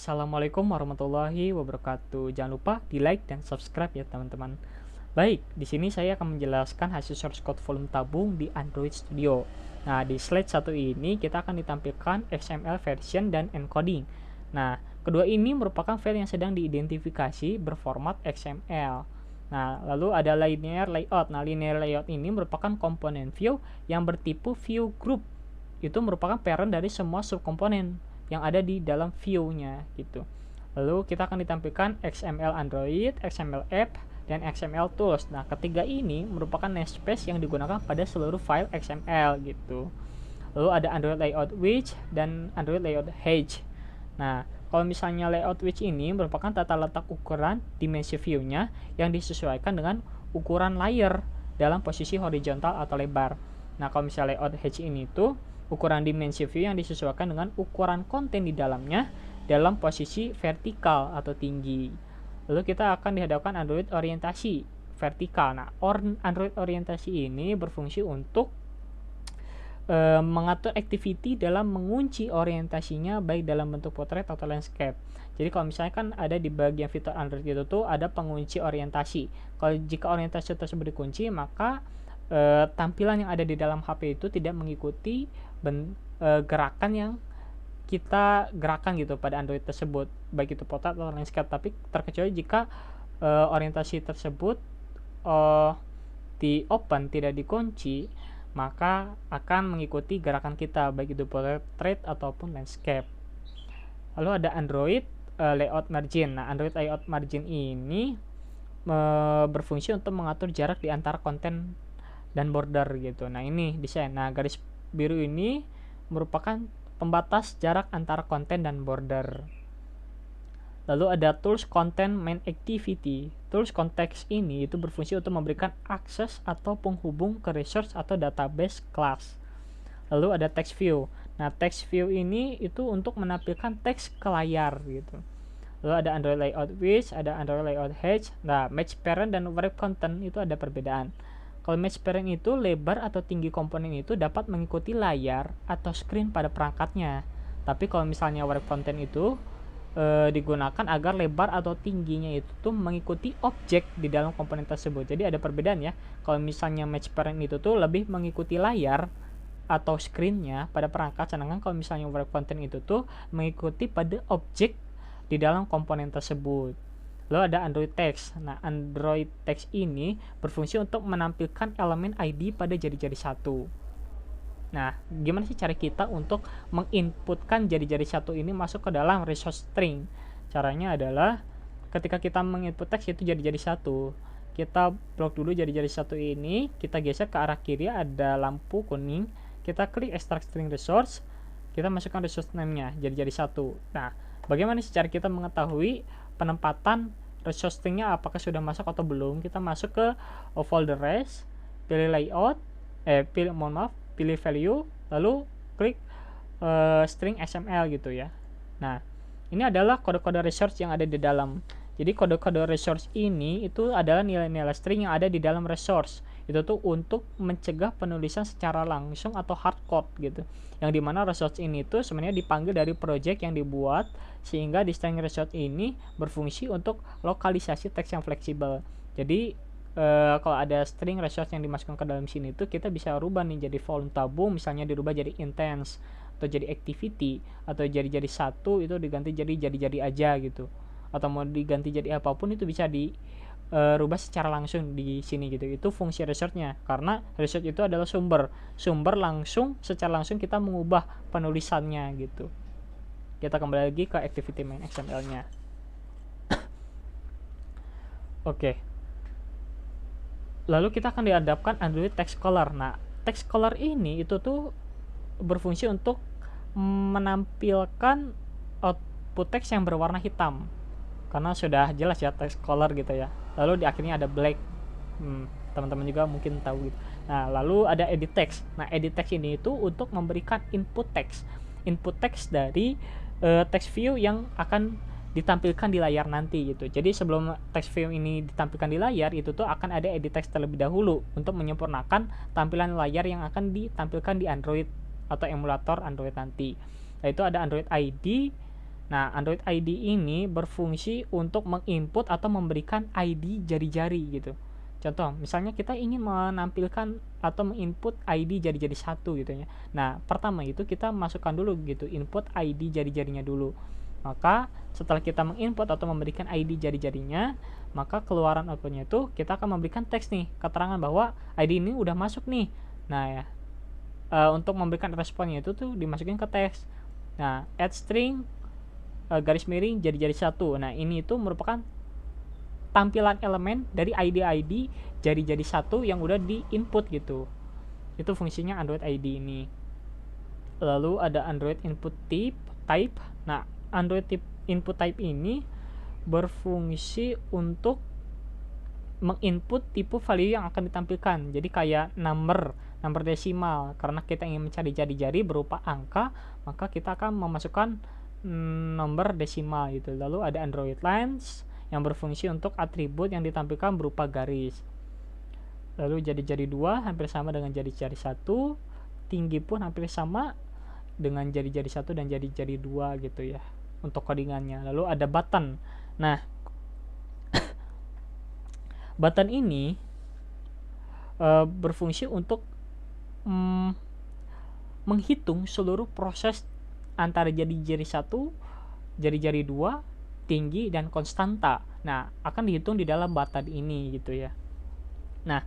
Assalamualaikum warahmatullahi wabarakatuh. Jangan lupa di like dan subscribe ya teman-teman. Baik, di sini saya akan menjelaskan hasil source code volume tabung di Android Studio. Nah, di slide 1 ini kita akan ditampilkan XML version dan encoding. Nah, kedua ini merupakan file yang sedang diidentifikasi berformat XML. Nah, lalu ada linear layout. Nah, linear layout ini merupakan komponen view yang bertipe view group. Itu merupakan parent dari semua subkomponen yang ada di dalam view-nya gitu. Lalu kita akan ditampilkan XML Android, XML App, dan XML Tools. Nah, ketiga ini merupakan namespace yang digunakan pada seluruh file XML gitu. Lalu ada Android Layout Widget dan Android Layout Hedge. Nah, kalau misalnya layout widget ini merupakan tata letak ukuran dimensi view-nya yang disesuaikan dengan ukuran layer dalam posisi horizontal atau lebar. Nah, kalau misalnya layout hedge ini tuh ukuran dimensi view yang disesuaikan dengan ukuran konten di dalamnya dalam posisi vertikal atau tinggi. Lalu kita akan dihadapkan Android orientasi vertikal. Nah, Android orientasi ini berfungsi untuk mengatur activity dalam mengunci orientasinya baik dalam bentuk portrait atau landscape. Jadi kalau misalnya kan ada di bagian fitur Android itu tuh ada pengunci orientasi. Kalau jika orientasi tersebut dikunci, maka tampilan yang ada di dalam HP itu tidak mengikuti gerakan yang kita gerakan gitu pada Android tersebut, baik itu portrait atau landscape, tapi terkecuali jika orientasi tersebut di open, tidak dikunci, maka akan mengikuti gerakan kita baik itu portrait ataupun landscape. Lalu ada Android layout margin. Nah, Android layout margin ini berfungsi untuk mengatur jarak di antara konten dan border gitu. Nah, ini desain. Nah, garis biru ini merupakan pembatas jarak antara konten dan border. Lalu ada tools content main activity. Tools context ini itu berfungsi untuk memberikan akses atau penghubung ke resource atau database class. Lalu ada text view. Nah, text view ini itu untuk menampilkan teks ke layar gitu. Lalu ada Android layout widget, ada Android layout hedge. Nah, match parent dan wrap content itu ada perbedaan. Kalau match parent itu lebar atau tinggi komponen itu dapat mengikuti layar atau screen pada perangkatnya. Tapi kalau misalnya wrap content itu digunakan agar lebar atau tingginya itu tuh mengikuti objek di dalam komponen tersebut. Jadi ada perbedaan ya. Kalau misalnya match parent itu tuh lebih mengikuti layar atau screennya pada perangkat, sedangkan kalau misalnya wrap content itu tuh mengikuti pada objek di dalam komponen tersebut. Lalu ada Android Text. Nah, Android Text ini berfungsi untuk menampilkan elemen ID pada jari-jari satu. Nah, gimana sih cara kita untuk menginputkan jari-jari satu ini masuk ke dalam resource string? Caranya adalah ketika kita menginput teks itu jari-jari satu, kita blok dulu jari-jari satu ini, kita geser ke arah kiri ada lampu kuning, kita klik extract string resource, kita masukkan resource name-nya jari-jari satu. Nah, bagaimana sih cara kita mengetahui penempatan resource string-nya apakah sudah masuk atau belum? Kita masuk ke folder res, pilih layout, pilih value, lalu klik string XML gitu ya. Nah, ini adalah kode-kode resource yang ada di dalam. Jadi kode-kode resource ini itu adalah nilai-nilai string yang ada di dalam resource. Itu tuh untuk mencegah penulisan secara langsung atau hardcode gitu. Yang dimana resource ini tuh sebenarnya dipanggil dari project yang dibuat sehingga di string resource ini berfungsi untuk lokalisasi teks yang fleksibel. Jadi kalau ada string resource yang dimasukkan ke dalam sini tuh kita bisa rubah nih jadi volume tabung, misalnya dirubah jadi intense atau jadi activity, atau jari-jari satu itu diganti jadi jari-jari aja gitu, atau mau diganti jadi apapun itu bisa dirubah secara langsung di sini gitu. Itu fungsi resource-nya, karena resource itu adalah sumber langsung, secara langsung kita mengubah penulisannya gitu. Kita kembali lagi ke activity main XML-nya. Oke. Lalu kita akan dihadapkan Android Text Color. Nah, Text Color ini itu tuh berfungsi untuk menampilkan output teks yang berwarna hitam. Karena sudah jelas ya text color gitu ya. Lalu di akhirnya ada black. Teman-teman juga mungkin tahu gitu. Nah, lalu ada edit text. Nah, edit text ini itu untuk memberikan input text. Input text dari text view yang akan ditampilkan di layar nanti gitu. Jadi sebelum text view ini ditampilkan di layar itu tuh akan ada edit text terlebih dahulu untuk menyempurnakan tampilan layar yang akan ditampilkan di Android atau emulator Android nanti. Nah, itu ada Android ID, Nah, Android ID ini berfungsi untuk menginput atau memberikan ID jari-jari gitu. Contoh, misalnya kita ingin menampilkan atau menginput ID jari-jari 1 gitu ya. Nah, pertama itu kita masukkan dulu gitu, input ID jari-jarinya dulu. Maka setelah kita menginput atau memberikan ID jari-jarinya, maka keluaran outputnya itu kita akan memberikan teks nih, keterangan bahwa ID ini udah masuk nih. Nah ya, untuk memberikan responnya itu tuh dimasukin ke teks. Nah, add string garis miring jari-jari 1. Nah, ini itu merupakan tampilan elemen dari ID jari-jari 1 yang udah di input gitu. Itu fungsinya Android ID ini. Lalu ada Android input type. Nah, Android input type ini berfungsi untuk menginput tipe value yang akan ditampilkan. Jadi kayak number desimal. Karena kita ingin mencari jari-jari berupa angka, maka kita akan memasukkan nomor desimal gitu. Lalu ada Android lines yang berfungsi untuk atribut yang ditampilkan berupa garis. Lalu jari-jari 2 hampir sama dengan jari-jari 1, tinggi pun hampir sama dengan jari-jari 1 dan jari-jari 2 gitu ya untuk codingannya. Lalu ada button. Nah, button ini berfungsi untuk menghitung seluruh proses antara jari-jari 1, jari-jari 2, tinggi dan konstanta. Nah, akan dihitung di dalam button ini gitu ya. Nah,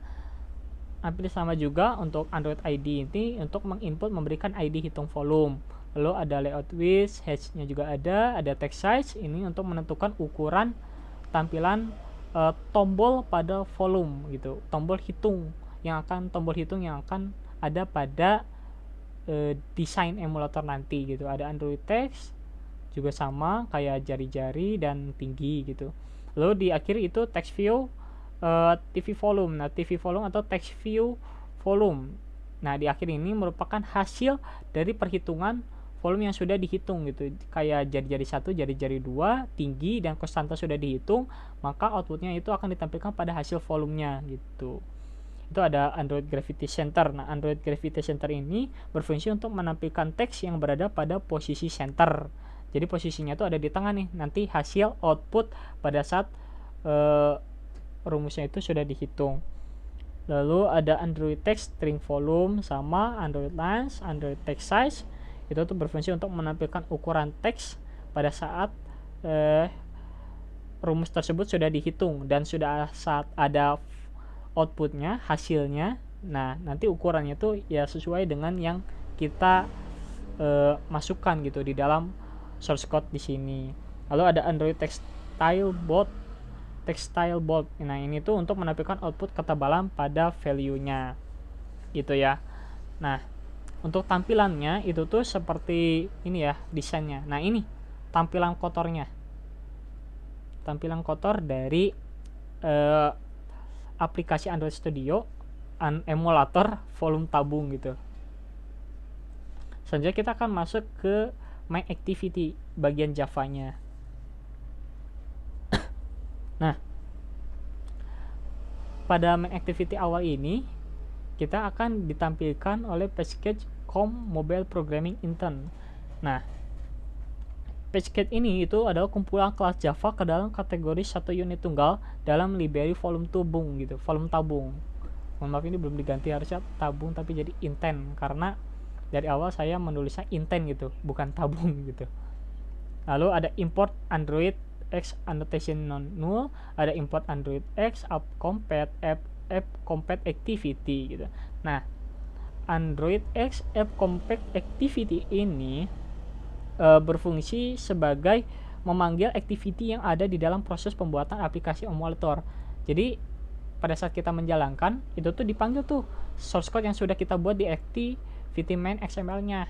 hampir sama juga untuk Android ID ini untuk menginput memberikan ID hitung volume. Lalu ada layout width, hedge-nya juga ada text size ini untuk menentukan ukuran tampilan tombol pada volume gitu. Tombol hitung yang akan ada pada desain emulator nanti gitu. Ada Android text juga sama kayak jari-jari dan tinggi gitu. Lalu di akhir itu text view TV volume. Nah, TV volume atau text view volume. Nah, di akhir ini merupakan hasil dari perhitungan volume yang sudah dihitung gitu. Kayak jari-jari 1, jari-jari 2, tinggi dan konstanta sudah dihitung, maka outputnya itu akan ditampilkan pada hasil volumenya gitu. Itu ada Android Gravity Center. Nah, Android Gravity Center ini berfungsi untuk menampilkan teks yang berada pada posisi center. Jadi posisinya itu ada di tengah nih. Nanti hasil output pada saat rumusnya itu sudah dihitung. Lalu ada Android Text String Volume sama Android Lines, Android Text Size. Itu tuh berfungsi untuk menampilkan ukuran teks pada saat rumus tersebut sudah dihitung dan sudah saat ada outputnya, hasilnya. Nah, nanti ukurannya tuh ya sesuai dengan yang kita masukkan gitu di dalam source code di sini. Lalu ada Android Textile Bold. Nah, ini tuh untuk menampilkan output ketebalan pada value-nya. Gitu ya. Nah, untuk tampilannya itu tuh seperti ini ya desainnya. Nah, ini tampilan kotornya. Tampilan kotor dari aplikasi Android Studio emulator volume tabung gitu. Selanjutnya kita akan masuk ke main activity bagian Java-nya. Nah, pada main activity awal ini kita akan ditampilkan oleh package COM Mobile Programming Intern. Nah, package ini itu adalah kumpulan kelas Java ke dalam kategori satu unit tunggal dalam library volume tabung gitu, volume tabung. Mohon maaf ini belum diganti, harusnya tabung tapi jadi intent karena dari awal saya menulisnya intent gitu, bukan tabung gitu. Lalu ada import Android X annotation non null, ada import Android X app compat activity gitu. Nah, Android X app compat activity ini berfungsi sebagai memanggil activity yang ada di dalam proses pembuatan aplikasi emulator. Jadi pada saat kita menjalankan itu tuh dipanggil tuh source code yang sudah kita buat di activity main XML-nya.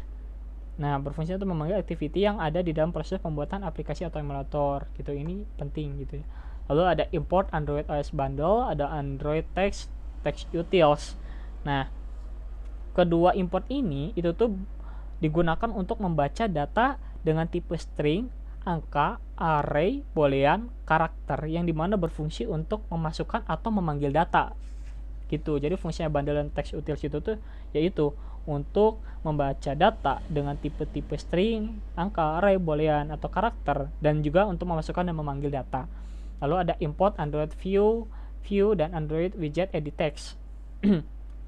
Nah, berfungsi untuk memanggil activity yang ada di dalam proses pembuatan aplikasi atau emulator gitu. Ini penting gitu ya. Lalu ada import Android OS bundle, ada Android text utils. Nah, kedua import ini itu tuh digunakan untuk membaca data dengan tipe string, angka, array, boolean, karakter yang dimana berfungsi untuk memasukkan atau memanggil data gitu. Jadi fungsinya bundle dan text utils itu tuh yaitu untuk membaca data dengan tipe-tipe string, angka, array, boolean atau karakter, dan juga untuk memasukkan dan memanggil data. Lalu ada import Android view, dan Android widget edit text.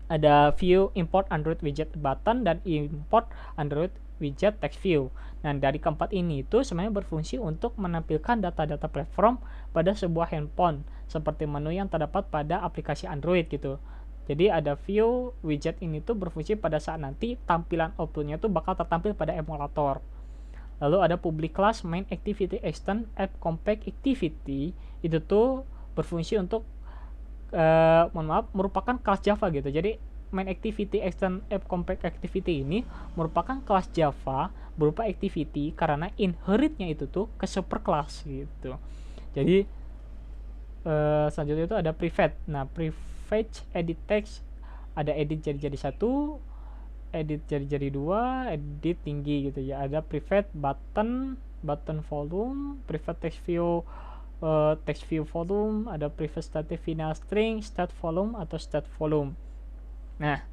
Ada view, import Android widget button, dan import Android widget text view. Nah, dari keempat ini itu sebenarnya berfungsi untuk menampilkan data-data platform pada sebuah handphone seperti menu yang terdapat pada aplikasi Android gitu. Jadi ada view widget ini tuh berfungsi pada saat nanti tampilan outputnya tuh bakal tertampil pada emulator. Lalu ada public class main activity extend app compact activity, itu tuh berfungsi untuk merupakan kelas Java gitu. Jadi main activity extend app compact activity ini merupakan kelas Java berupa activity karena inheritnya itu tuh ke superclass gitu. Jadi selanjutnya itu ada prefetch. Nah, prefetch edit text, ada edit jari-jari 1, edit jari-jari 2, edit tinggi gitu ya. Ada prefetch button volume, prefetch text view volume, ada prefetch static final string, state volume atau state volume. Nah,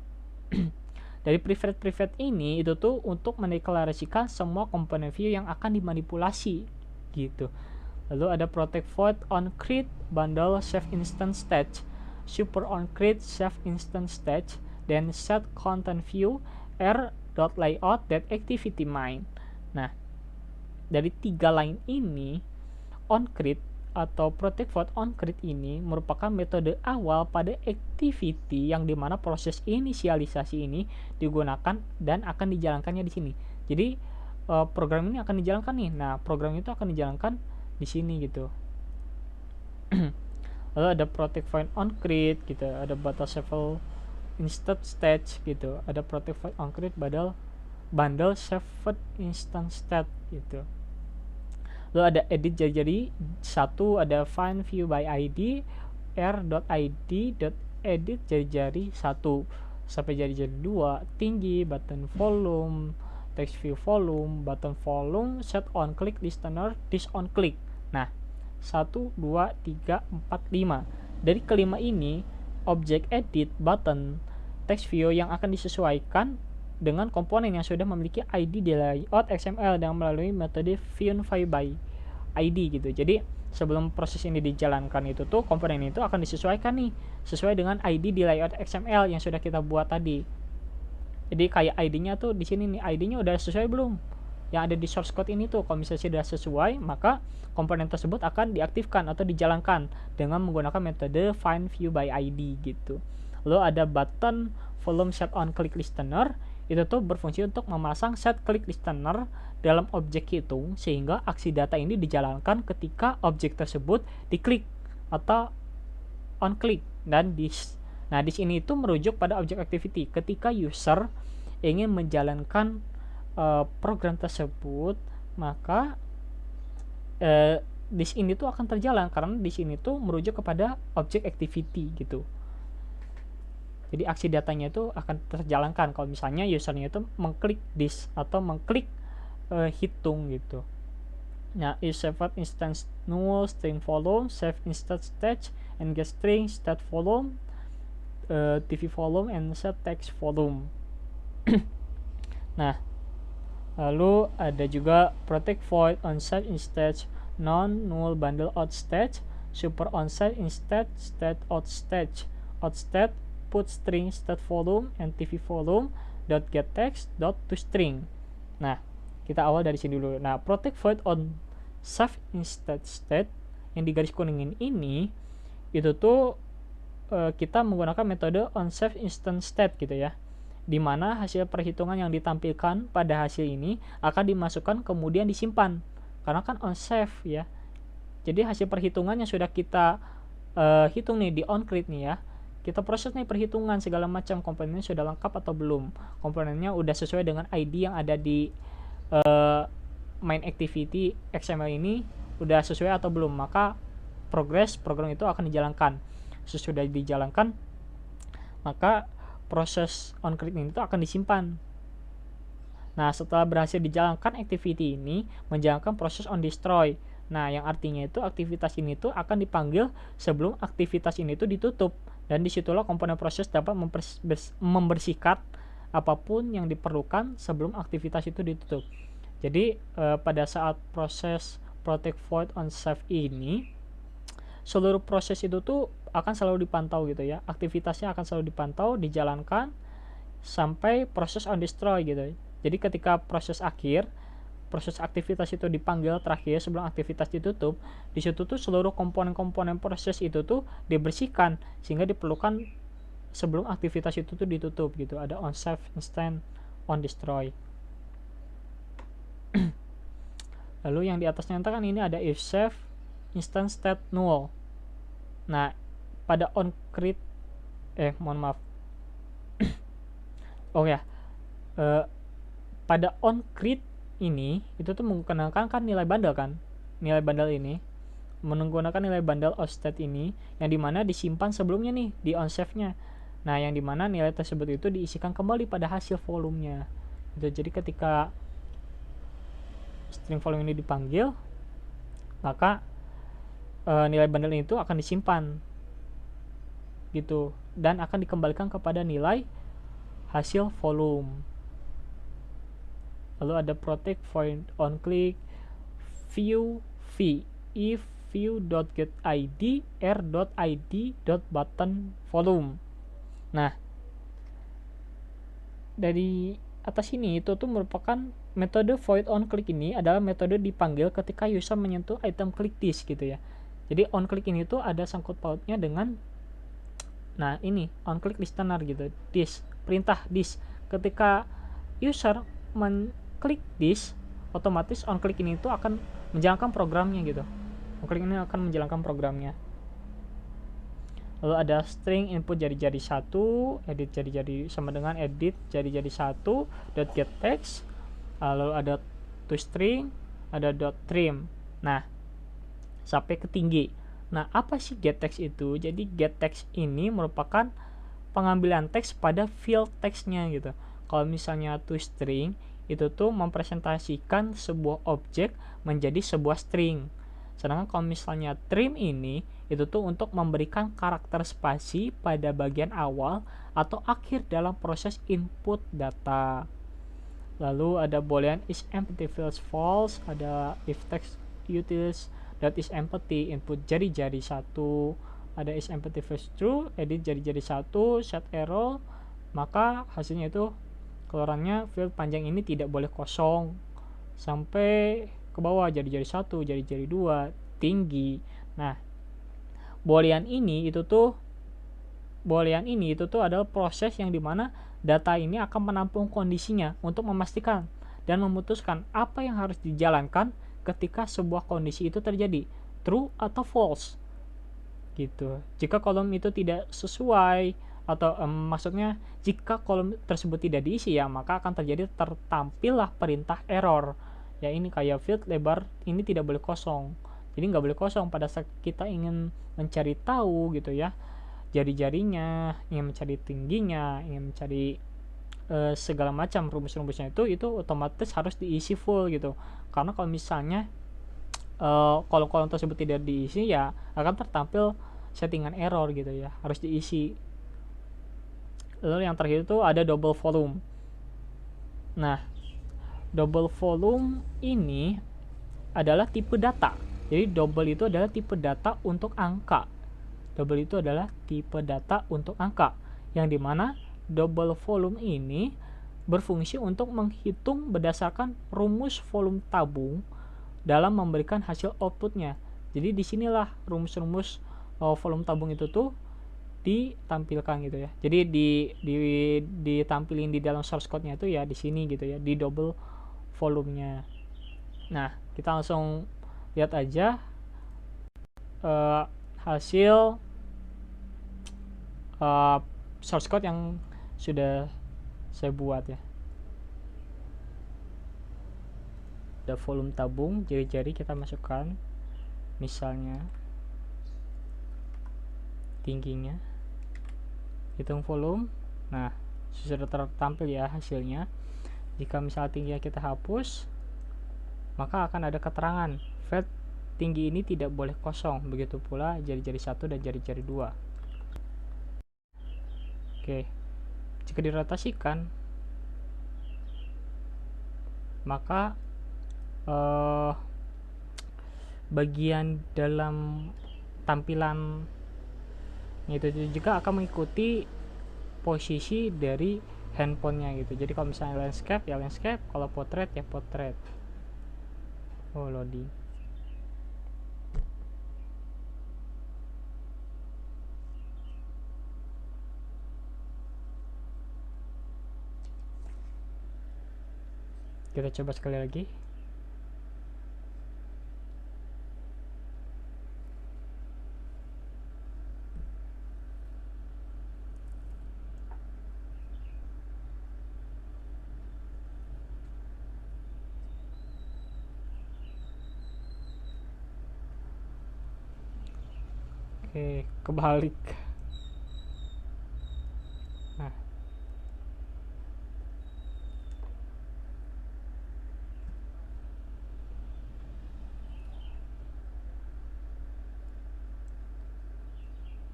dari prefetch ini itu tuh untuk mendeklarasikan semua komponen view yang akan dimanipulasi gitu. Lalu ada protect void on create bundle save instance stage, super on create save instance stage, dan set content view r.layout that activity main. Nah, dari 3 line ini on create atau protect void on create ini merupakan metode awal pada activity yang dimana proses inisialisasi ini digunakan dan akan dijalankannya di sini. Jadi program ini akan dijalankan nih. Nah, program itu akan dijalankan di sini gitu. Lalu ada protect void on create gitu, ada bundle save instance stage gitu, ada protect void on create bundle save instance state gitu. Lalu ada edit jari-jari 1, ada find view by id r.id.edit jari-jari 1 sampai jari-jari 2, tinggi, button volume, text view volume, button volume, set on click listener, this on click. Nah, 1, 2, 3, 4, 5. Dari kelima ini, objek edit, button, text view yang akan disesuaikan dengan komponen yang sudah memiliki ID di layout XML dengan melalui metode find by ID gitu. Jadi sebelum proses ini dijalankan itu tuh komponen itu akan disesuaikan nih sesuai dengan ID di layout XML yang sudah kita buat tadi. Jadi kayak ID-nya tuh di sini nih, ID-nya udah sesuai belum? Yang ada di source code ini tuh, kalau misalnya sudah sesuai, maka komponen tersebut akan diaktifkan atau dijalankan dengan menggunakan metode find view by ID gitu. Lalu ada button volume set on click listener, itu tuh berfungsi untuk memasang set click listener dalam objek hitung sehingga aksi data ini dijalankan ketika objek tersebut diklik atau on click. Dan nah di sini itu merujuk pada objek activity ketika user ingin menjalankan program tersebut, maka di sini tuh akan terjalan karena di sini tuh merujuk kepada objek activity gitu. Jadi aksi datanya itu akan terjalankan kalau misalnya usernya itu mengklik this atau mengklik hitung gitu. Nah, is save instance null string volume, save instance stage, and get string state volume, TV volume, and set text volume. Nah, lalu ada juga protect void on save instance non null bundle out stage, super on save instead state out stage, out state put string state volume and TV volume dot get text dot to string. Nah, kita awal dari sini dulu. Nah, protect void on save instead state yang di garis kuningin ini itu tuh kita menggunakan metode on save instance state gitu ya, dimana hasil perhitungan yang ditampilkan pada hasil ini akan dimasukkan kemudian disimpan karena kan on save ya. Jadi hasil perhitungan yang sudah kita hitung nih di on create nih ya, kita proses nih perhitungan segala macam, komponennya sudah lengkap atau belum, komponennya udah sesuai dengan ID yang ada di main activity XML ini udah sesuai atau belum, maka program itu akan dijalankan. Sesudah dijalankan, maka proses on create ini itu akan disimpan. Nah, setelah berhasil dijalankan activity ini menjalankan proses on destroy. Nah, yang artinya itu aktivitas ini tuh akan dipanggil sebelum aktivitas ini tuh ditutup, dan disitulah komponen proses dapat membersihkan apapun yang diperlukan sebelum aktivitas itu ditutup. Jadi pada saat proses protect void on save ini, seluruh proses itu tuh akan selalu dipantau gitu ya, aktivitasnya akan selalu dipantau, dijalankan sampai proses on destroy gitu. Jadi ketika proses aktivitas itu dipanggil terakhir sebelum aktivitas ditutup, di situ tuh seluruh komponen-komponen proses itu tuh dibersihkan sehingga diperlukan sebelum aktivitas itu tuh ditutup gitu. Ada on save, instant, on destroy. Lalu yang di atasnya kan ini ada if save, instant state null. Nah, pada on create pada on create ini itu tuh menggunakan kan nilai bundle kan, nilai bundle ini menggunakan nilai bundle of state ini yang dimana disimpan sebelumnya nih di on save nya. Nah, yang dimana nilai tersebut itu diisikan kembali pada hasil volumenya gitu. Jadi ketika string volume ini dipanggil, maka nilai bundle itu akan disimpan gitu dan akan dikembalikan kepada nilai hasil volume. Lalu ada protect void on click view v if view.getId r.id.button volume. Nah, dari atas ini itu tuh merupakan metode void on click. Ini adalah metode dipanggil ketika user menyentuh item click this gitu ya. Jadi on click ini tuh ada sangkut pautnya dengan ini on click listener gitu, this, perintah this. Ketika user klik this, otomatis on click ini tuh akan menjalankan programnya gitu. On click ini akan menjalankan programnya. Lalu ada string input jadi-jadi 1, edit jadi-jadi sama dengan edit jadi-jadi 1, .get text. Lalu ada toString, ada .trim. Nah, sampai ke tinggi. Nah, apa sih get text itu? Jadi get text ini merupakan pengambilan teks pada field teksnya gitu. Kalau misalnya toString itu tuh mempresentasikan sebuah objek menjadi sebuah string. Sedangkan kalau misalnya trim ini itu tuh untuk memberikan karakter spasi pada bagian awal atau akhir dalam proses input data. Lalu ada boolean is empty feels false, ada if text utils that is empty input jadi-jadi 1, ada is empty feels true, edit jadi-jadi 1, set error, maka hasilnya itu keluarannya field panjang ini tidak boleh kosong sampai ke bawah jadi-jadi 1, jadi-jadi 2, tinggi. Nah, boolean ini itu tuh adalah proses yang dimana data ini akan menampung kondisinya untuk memastikan dan memutuskan apa yang harus dijalankan ketika sebuah kondisi itu terjadi, true atau false gitu. Jika kolom itu tidak sesuai atau maksudnya jika kolom tersebut tidak diisi ya, maka akan tertampillah perintah error ya. Ini kayak field lebar ini tidak boleh kosong, jadi nggak boleh kosong pada saat kita ingin mencari tahu gitu ya, jari-jarinya, ingin mencari tingginya, ingin mencari segala macam rumus-rumusnya itu otomatis harus diisi full gitu. Karena kalau misalnya kolom-kolom tersebut tidak diisi ya akan tertampil settingan error gitu ya, harus diisi. Lalu yang terakhir itu ada double volume. Nah, double volume ini adalah tipe data. Jadi double itu adalah tipe data untuk angka. Double itu adalah tipe data untuk angka, yang dimana double volume ini berfungsi untuk menghitung berdasarkan rumus volume tabung dalam memberikan hasil outputnya. Jadi disinilah rumus-rumus volume tabung itu tuh ditampilkan gitu ya. Jadi ditampilin di dalam source code-nya itu ya di sini gitu ya, di double volumenya. Nah, kita langsung lihat aja hasil source code yang sudah saya buat ya. Ada volume tabung, jari-jari kita masukkan, misalnya tingginya, hitung volume. Nah, sudah tertampil ya hasilnya. Jika misalnya tingginya kita hapus, maka akan ada keterangan field tinggi ini tidak boleh kosong, begitu pula jari-jari 1 dan jari-jari 2. Oke, jika dirotasikan maka bagian dalam tampilan itu juga akan mengikuti posisi dari handphonenya gitu. Jadi kalau misalnya landscape ya landscape, kalau portrait ya portrait. Oh, loading. Kita coba sekali lagi. Oke, kebalik. Nah,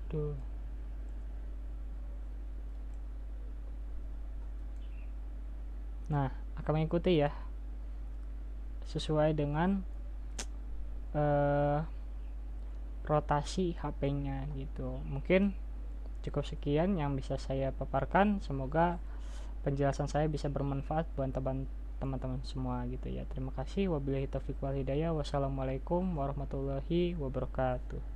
tuh. Nah, akan mengikuti ya sesuai dengan rotasi HP-nya gitu. Mungkin cukup sekian yang bisa saya paparkan. Semoga penjelasan saya bisa bermanfaat buat teman-teman semua gitu ya. Terima kasih. Wabillahi taufiq wal hidayah. Wassalamualaikum warahmatullahi wabarakatuh.